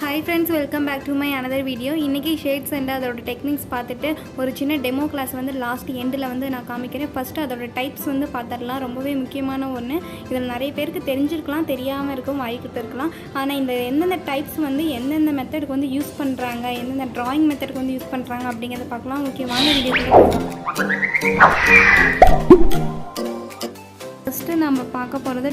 Hi friends, welcome back to my another video. இன்னைக்கு shades and அதோட techniques பார்த்துட்டு ஒரு சின்ன டெமோ கிளாஸ் வந்து லாஸ்ட் எண்டில் வந்து நான் காமிக்கிறேன். ஃபஸ்ட்டு அதோட டைப்ஸ் வந்து பார்த்துடலாம். ரொம்பவே முக்கியமான ஒன்று. இதில் நிறைய பேருக்கு தெரிஞ்சிருக்கலாம், தெரியாமல் இருக்கும், வாய்ப்பு இருக்கலாம். ஆனால் இந்த எந்தெந்த டைப்ஸ் வந்து எந்தெந்த மெத்தடுக்கு வந்து யூஸ் பண்ணுறாங்க, எந்தெந்த ட்ராயிங் மெத்தடுக்கு வந்து யூஸ் பண்ணுறாங்க அப்படிங்கிறத பார்க்கலாம். முக்கியமான வீடியோ ஃபஸ்ட்டு நம்ம பார்க்க போகிறது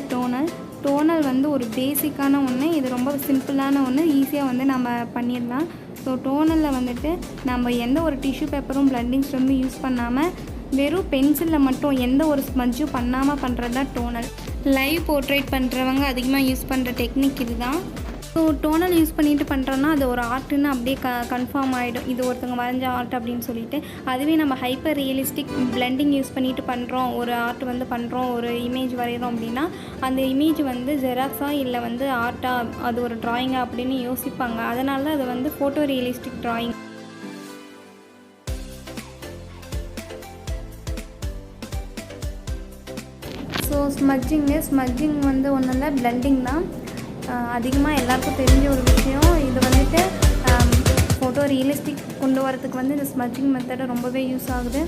டோனல் வந்து ஒரு பேசிக்கான ஒன்று. இது ரொம்ப சிம்பிளான ஒன்று, ஈஸியாக வந்து நம்ம பண்ணிடலாம். ஸோ டோனலில் வந்துட்டு நம்ம எந்த ஒரு டிஷ்யூ பேப்பரும் பிளண்டிங் ஸ்ட்ரம்மும் யூஸ் பண்ணாமல் வெறும் பென்சிலில் மட்டும் எந்த ஒரு ஸ்மட்ஜும் பண்ணாமல் பண்ணுறது தான் டோனல். லைவ் போர்ட்ரேட் பண்ணுறவங்க அதிகமாக யூஸ் பண்ணுற டெக்னிக் இது தான். ஸோ டோனல் யூஸ் பண்ணிட்டு பண்ணுறோன்னா அது ஒரு ஆர்ட்டுன்னு அப்படியே கன்ஃபார்ம் ஆகிடும், இது ஒருத்தவங்க வரைஞ்ச ஆர்ட் அப்படின்னு சொல்லிட்டு. அதுவே நம்ம ஹைப்பர் ரியலிஸ்டிக் பிளெண்டிங் யூஸ் பண்ணிட்டு பண்ணுறோம், ஒரு ஆர்ட் வந்து பண்ணுறோம், ஒரு இமேஜ் வரைகிறோம் அப்படின்னா அந்த இமேஜ் வந்து ஜெராக்ஸா இல்லை வந்து ஆர்ட்டா, அது ஒரு ட்ராயிங்கா அப்படின்னு யோசிப்பாங்க. அதனால தான் அது வந்து photo realistic drawing. So smudging வந்து ஒன்றும் இல்லை, பிளெண்டிங் தான். அதிகமாக எல்லாருக்கும் தெரிஞ்ச ஒரு விஷயம். இது வந்துட்டு ஃபோட்டோ ரியலிஸ்டிக் கொண்டு வரதுக்கு வந்து இந்த ஸ்மட்ஜிங் மெத்தடு ரொம்பவே யூஸ் ஆகுது.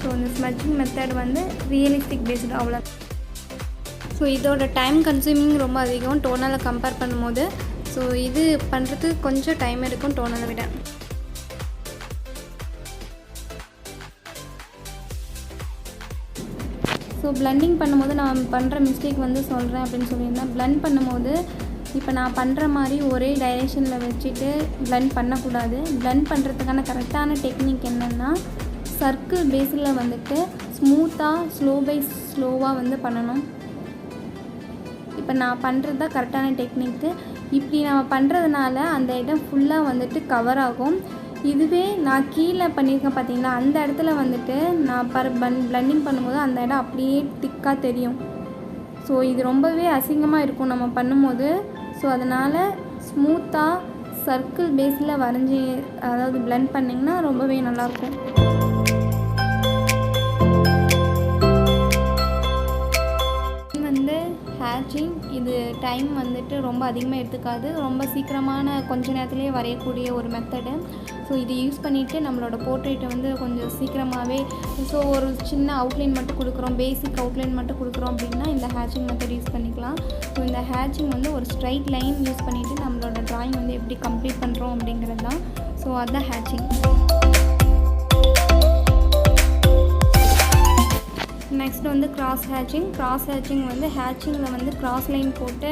ஸோ இந்த ஸ்மட்ஜிங் மெத்தட் வந்து ரியலிஸ்டிக் பேஸ்டு அவ்வளோ. ஸோ இதோட டைம் கன்சூமிங் ரொம்ப அதிகம் டோனலை கம்பேர் பண்ணும்போது. ஸோ இது பண்ணுறதுக்கு கொஞ்சம் டைம் எடுக்கும் டோனலை விட. ஸோ பிளெண்டிங் பண்ணும்போது நான் பண்ணுற மிஸ்டேக் வந்து சொல்கிறேன் அப்படின்னு சொல்லியிருந்தேன். பிளெண்ட் பண்ணும்போது இப்போ நான் பண்ணுற மாதிரி ஒரே டைரெக்ஷனில் வச்சுட்டு பிளெண்ட் பண்ணக்கூடாது. பிளெண்ட் பண்ணுறதுக்கான கரெக்டான டெக்னிக் என்னென்னா, சர்க்கிள் பேஸில் வந்துட்டு ஸ்மூத்தாக ஸ்லோவாக வந்து பண்ணணும். இப்போ நான் பண்ணுறது தான் கரெக்டான டெக்னிக்கு. இப்படி நம்ம பண்ணுறதுனால அந்த இடம் ஃபுல்லாக வந்துட்டு கவர் ஆகும். இதுவே நான் கீழே பண்ணியிருக்கேன் பார்த்தீங்களா, அந்த இடத்துல வந்துட்டு நான் பிளெண்டிங் பண்ணும்போது அந்த இடம் அப்படியே திக்காக தெரியும். ஸோ இது ரொம்பவே அசிங்கமாக இருக்கும் நம்ம பண்ணும்போது. ஸோ அதனால் ஸ்மூத்தாக சர்க்கிள் பேஸில் வரைஞ்சி அதாவது பிளெண்ட் பண்ணிங்கன்னா ரொம்பவே நல்லாயிருக்கும். ஹேட்சிங் இது டைம் வந்துட்டு ரொம்ப அதிகமாக எடுத்துக்காது, ரொம்ப சீக்கிரமான கொஞ்ச நேரத்துலேயே வரையக்கூடிய ஒரு மெத்தடு. ஸோ இது யூஸ் பண்ணிவிட்டு நம்மளோட போர்ட்ரேட்டை வந்து கொஞ்சம் சீக்கிரமாகவே, ஸோ ஒரு சின்ன அவுட்லைன் மட்டும் கொடுக்குறோம், பேசிக் அவுட்லைன் மட்டும் கொடுக்குறோம் அப்படின்னா இந்த ஹேட்சிங் மெத்தட் யூஸ் பண்ணிக்கலாம். ஸோ இந்த ஹேட்சிங் வந்து ஒரு ஸ்ட்ரைட் லைன் யூஸ் பண்ணிவிட்டு நம்மளோட ட்ராயிங் வந்து எப்படி கம்ப்ளீட் பண்ணுறோம் அப்படிங்கிறது தான். ஸோ அதுதான் ஹேட்சிங். நெக்ஸ்ட் வந்து கிராஸ் ஹேட்சிங் வந்து ஹேட்சிங்கில் வந்து கிராஸ் லைன் போட்டு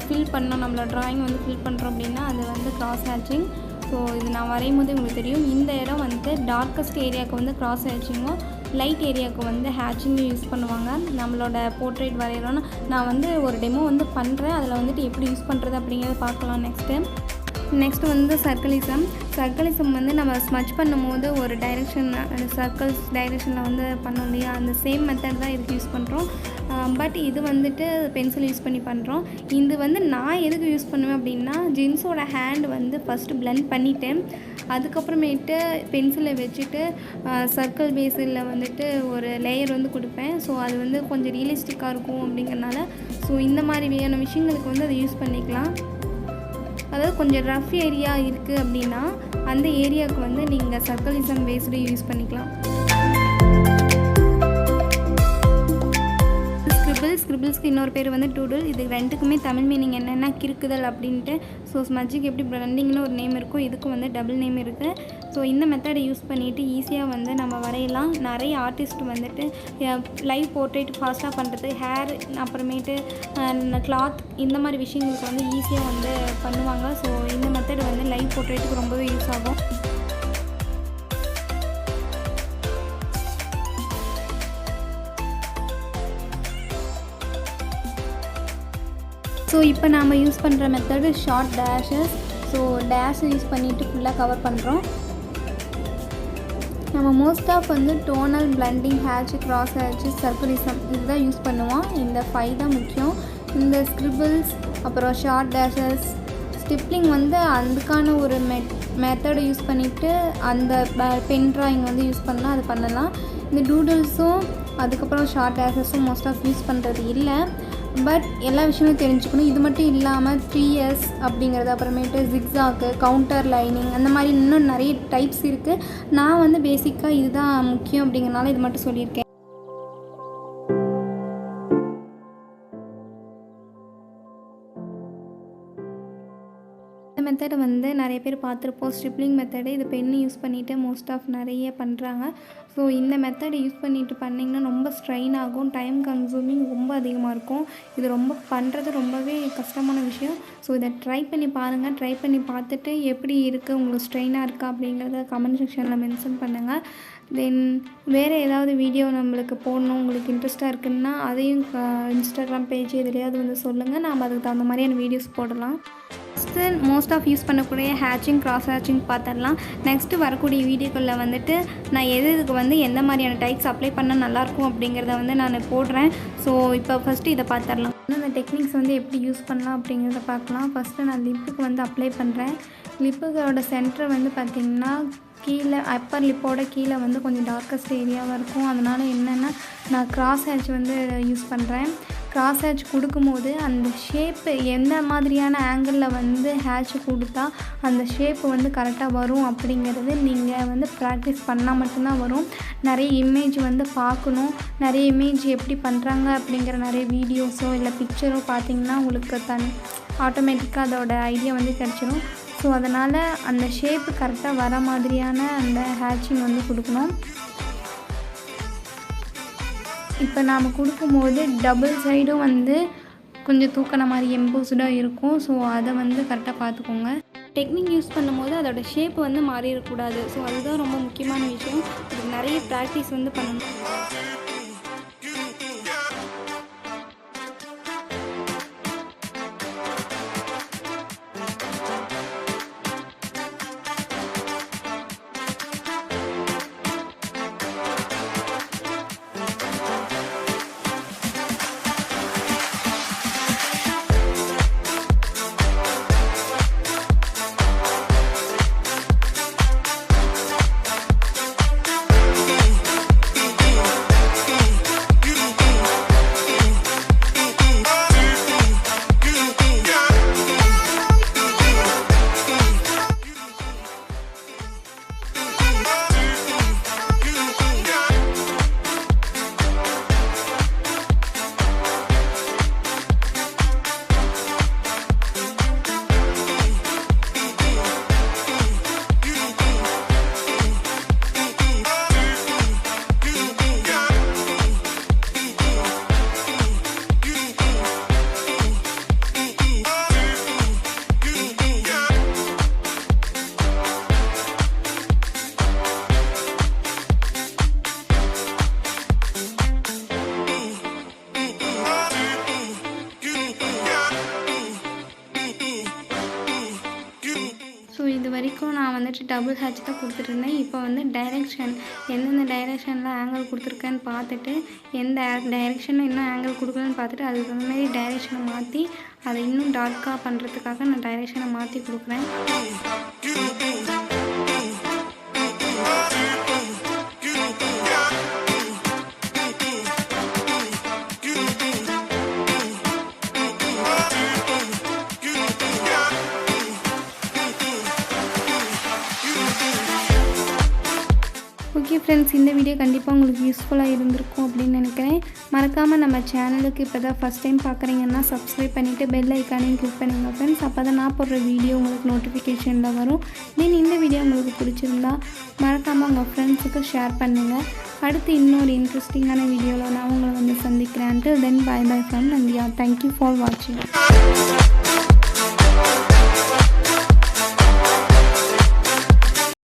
ஃபில் பண்ணோம், நம்மளோட ட்ராயிங் வந்து ஃபில் பண்ணுறோம் அப்படின்னா அது வந்து கிராஸ் ஹேட்சிங். ஸோ இது நான் வரையும் போது உங்களுக்கு தெரியும். இந்த இடம் வந்து டார்க்கஸ்ட் ஏரியாவுக்கு வந்து கிராஸ் ஹேட்சிங்கும், லைட் ஏரியாவுக்கு வந்து ஹேட்சிங்கும் யூஸ் பண்ணுவாங்க. நம்மளோட போர்ட்ரேட் வரைகிறோன்னா நான் வந்து ஒரு டெமோ வந்து பண்ணுறேன், அதில் வந்துட்டு எப்படி யூஸ் பண்ணுறது அப்படிங்கிறத பார்க்கலாம். நெக்ஸ்ட்டு வந்து சர்க்கிளிசம் வந்து நம்ம ஸ்மட்ச் பண்ணும்போது ஒரு டைரெக்ஷன், சர்க்கிள்ஸ் டைரெக்ஷனில் வந்து பண்ணோம் இல்லையா, அந்த சேம் மெத்தட் தான் இதுக்கு யூஸ் பண்ணுறோம். பட் இது வந்துட்டு பென்சில் யூஸ் பண்ணி பண்ணுறோம். இது வந்து நான் எதுக்கு யூஸ் பண்ணுவேன் அப்படின்னா, ஜென்ஸோட ஹேண்ட் வந்து ஃபஸ்ட்டு பிளெண்ட் பண்ணிவிட்டேன், அதுக்கப்புறமேட்டு பென்சிலை வச்சுட்டு சர்க்கிள் பேஸில் வந்துட்டு ஒரு லேயர் வந்து கொடுப்பேன். ஸோ அது வந்து கொஞ்சம் ரியலிஸ்டிக்காக இருக்கும் அப்படிங்கிறனால ஸோ இந்த மாதிரியான விஷயங்களுக்கு வந்து அதை யூஸ் பண்ணிக்கலாம். அதாவது கொஞ்சம் ரஃப் ஏரியா இருக்குது அப்படின்னா அந்த ஏரியாவுக்கு வந்து நீங்கள் சர்க்கிளிசம் பேஸ்டு யூஸ் பண்ணிக்கலாம். ஸ்கிரிபிள்ஸ்க்கு இன்னொரு பேர் வந்து டூடுல். இது ரெண்டுக்குமே தமிழ் மீனிங் என்னென்னா கிறுக்குதல் அப்படின்ட்டு. ஸோ ஸ்மட்ஜுக்கு எப்படி பிளெண்டிங்னு ஒரு நேம் இருக்கும், இதுக்கும் வந்து டபுள் நேம் இருக்குது. ஸோ இந்த மெத்தடை யூஸ் பண்ணிவிட்டு ஈஸியாக வந்து நம்ம வரையலாம். நிறைய ஆர்டிஸ்ட் வந்துட்டு லைவ் போர்ட்ரேட் ஃபாஸ்ட்டாக பண்ணுறது, ஹேர் அப்புறமேட்டு கிளாத் இந்த மாதிரி விஷயங்களுக்கு வந்து ஈஸியாக வந்து பண்ணுவாங்க. ஸோ இந்த மெத்தட் வந்து லைவ் போர்ட்ரேட்டுக்கு ரொம்பவே யூஸ் ஆகும். ஸோ இப்போ நாம் யூஸ் பண்ணுற method short dashes. So dash use பண்ணிவிட்டு ஃபுல்லாக கவர் பண்ணுறோம். நம்ம மோஸ்ட் ஆஃப் வந்து tonal, blending, hatch, cross hatch, circulism இதுதான் யூஸ் பண்ணுவோம். இந்த 5 தான் முக்கியம். இந்த ஸ்கிரிபிள்ஸ் அப்புறம் ஷார்ட் டேஷஸ், ஸ்டிப்லிங் வந்து அதுக்கான ஒரு மெத்தடை யூஸ் பண்ணிவிட்டு அந்த பென் ட்ராயிங் வந்து யூஸ் பண்ணலாம், அது பண்ணலாம். இந்த டூடுல்ஸும் அதுக்கப்புறம் ஷார்ட் டேஷஸும் மோஸ்ட் ஆஃப் யூஸ் பண்ணுறது இல்லை. பட் எல்லா விஷயமும் தெரிஞ்சுக்கணும். இது மட்டும் இல்லாமல் 3S அப்படிங்கிறது, அப்புறமேட்டு ஜிக்ஸாக்கு, கவுண்டர் லைனிங், அந்த மாதிரி இன்னும் நிறைய டைப்ஸ் இருக்குது. நான் வந்து பேசிக்காக இதுதான் முக்கியம் அப்படிங்கிறனால இது மட்டும் சொல்லியிருக்கேன். இந்த மெத்தடை வந்து நிறைய பேர் பார்த்துருப்போம், ஸ்ட்ரிப்லிங் மெத்தடு. இது பென் யூஸ் பண்ணிவிட்டு மோஸ்ட் ஆஃப் நிறைய பண்ணுறாங்க. ஸோ இந்த மெத்தடை யூஸ் பண்ணிவிட்டு பண்ணிங்கன்னா ரொம்ப ஸ்ட்ரெயின் ஆகும், டைம் கன்சூமிங் ரொம்ப அதிகமாக இருக்கும். இது ரொம்ப பண்ணுறது ரொம்பவே கஷ்டமான விஷயம். ஸோ இதை ட்ரை பண்ணி பாருங்கள். ட்ரை பண்ணி பார்த்துட்டு எப்படி இருக்குது, உங்களுக்கு ஸ்ட்ரெயினாக இருக்கா அப்படிங்கிறத கமெண்ட் செக்ஷனில் மென்ஷன் பண்ணுங்கள். தென் வேறு ஏதாவது வீடியோ நம்மளுக்கு போடணும் உங்களுக்கு இன்ட்ரெஸ்ட்டாக இருக்குன்னா அதையும் இன்ஸ்டாகிராம் பேஜ் எதுலையாவது வந்து சொல்லுங்கள். நாம் அதுக்கு தகுந்த மாதிரியான வீடியோஸ் போடலாம். ஃபஸ்ட்டு மோஸ்ட் ஆஃப் யூஸ் பண்ணக்கூடிய ஹேச்சிங், கிராஸ் ஹேச்சிங் பார்த்துடலாம். நெக்ஸ்ட்டு வரக்கூடிய வீடியோக்களில் வந்துட்டு நான் இதுக்கு வந்து எந்த மாதிரியான டைப்ஸ் அப்ளை பண்ணால் நல்லாயிருக்கும் அப்படிங்கிறத வந்து நான் போடுறேன். ஸோ இப்போ ஃபஸ்ட்டு இதை பார்த்துடலாம். இந்த டெக்னிக்ஸ் வந்து எப்படி யூஸ் பண்ணலாம் அப்படிங்கிறத பார்க்கலாம். ஃபஸ்ட்டு நான் லிப்புக்கு வந்து அப்ளை பண்ணுறேன். லிப்புகளோட சென்டர் வந்து பார்த்திங்கன்னா கீழே அப்பர் லிப்போட கீழே வந்து கொஞ்சம் டார்க்கஸ்ட் ஏரியாவாக இருக்கும். அதனால் என்னென்னா நான் கிராஸ் ஹேட்ச் வந்து யூஸ் பண்ணுறேன். கிராஸ் ஹேட்ச் கொடுக்கும்போது அந்த ஷேப்பு எந்த மாதிரியான ஆங்கிளில் வந்து ஹேட்ச் கொடுத்தா அந்த ஷேப்பு வந்து கரெக்டாக வரும் அப்படிங்கிறது நீங்கள் வந்து ப்ராக்டிஸ் பண்ணால் மட்டும்தான் வரும். நிறைய இமேஜ் வந்து பார்க்கணும். நிறைய இமேஜ் எப்படி பண்ணுறாங்க அப்படிங்கிற நிறைய வீடியோஸோ இல்லை பிக்சரோ பார்த்திங்கன்னா உங்களுக்கு ஆட்டோமேட்டிக்காக அதோட ஐடியா வந்து கிடச்சிரும். ஸோ அதனால் அந்த ஷேப்பு கரெக்டாக வர மாதிரியான அந்த ஹேட்சிங் வந்து கொடுக்கணும். இப்போ நாம் கொடுக்கும்போது டபுள் சைடும் வந்து கொஞ்சம் தூக்கின மாதிரி எம்போஸ்டாக இருக்கும். ஸோ அதை வந்து கரெக்டாக பார்த்துக்கோங்க. டெக்னிக் யூஸ் பண்ணும்போது அதோட ஷேப் வந்து மாறிடக்கூடாது. ஸோ அதுதான் ரொம்ப முக்கியமான விஷயம். இதுக்கு நிறைய ப்ராக்டிஸ் வந்து பண்ணணும். இது வரைக்கும் நான் வந்துட்டு டபுள் ஹேட்ச் தான் கொடுத்துட்ருந்தேன். இப்போ வந்து டைரெக்ஷன் எந்தெந்த டைரெக்ஷனில் ஆங்கிள் கொடுத்துருக்கேன்னு பார்த்துட்டு எந்த டைரெக்ஷனில் இன்னும் ஆங்கிள் கொடுக்கலன்னு பார்த்துட்டு அதுக்கு தகுந்த மாதிரி டைரெக்ஷனை மாற்றி அதை இன்னும் டார்க்காக பண்ணுறதுக்காக நான் டைரெக்ஷனை மாற்றி கொடுக்குறேன். ஓகே ஃப்ரெண்ட்ஸ், இந்த வீடியோ கண்டிப்பாக உங்களுக்கு யூஸ்ஃபுல்லாக இருந்திருக்கும் அப்படின்னு நினைக்கிறேன். மறக்காமல் நம்ம சேனலுக்கு இப்போ தான் ஃபஸ்ட் டைம் பார்க்குறீங்கன்னா சப்ஸ்கிரைப் பண்ணிவிட்டு பெல் ஐக்கானையும் கிளிக் பண்ணுங்கள் ஃப்ரெண்ட்ஸ். அப்போ தான் நான் போடுற வீடியோ உங்களுக்கு நோட்டிஃபிகேஷனில் வரும். தென் இந்த வீடியோ உங்களுக்கு பிடிச்சிருந்தா மறக்காமல் உங்கள் ஃப்ரெண்ட்ஸுக்கு ஷேர் பண்ணுங்கள். அடுத்து இன்னொரு இன்ட்ரெஸ்டிங்கான வீடியோவில் நான் உங்களை வந்து சந்திக்கிறேன். Then bye bye from Nandhiya. Thank you for வாட்சிங்.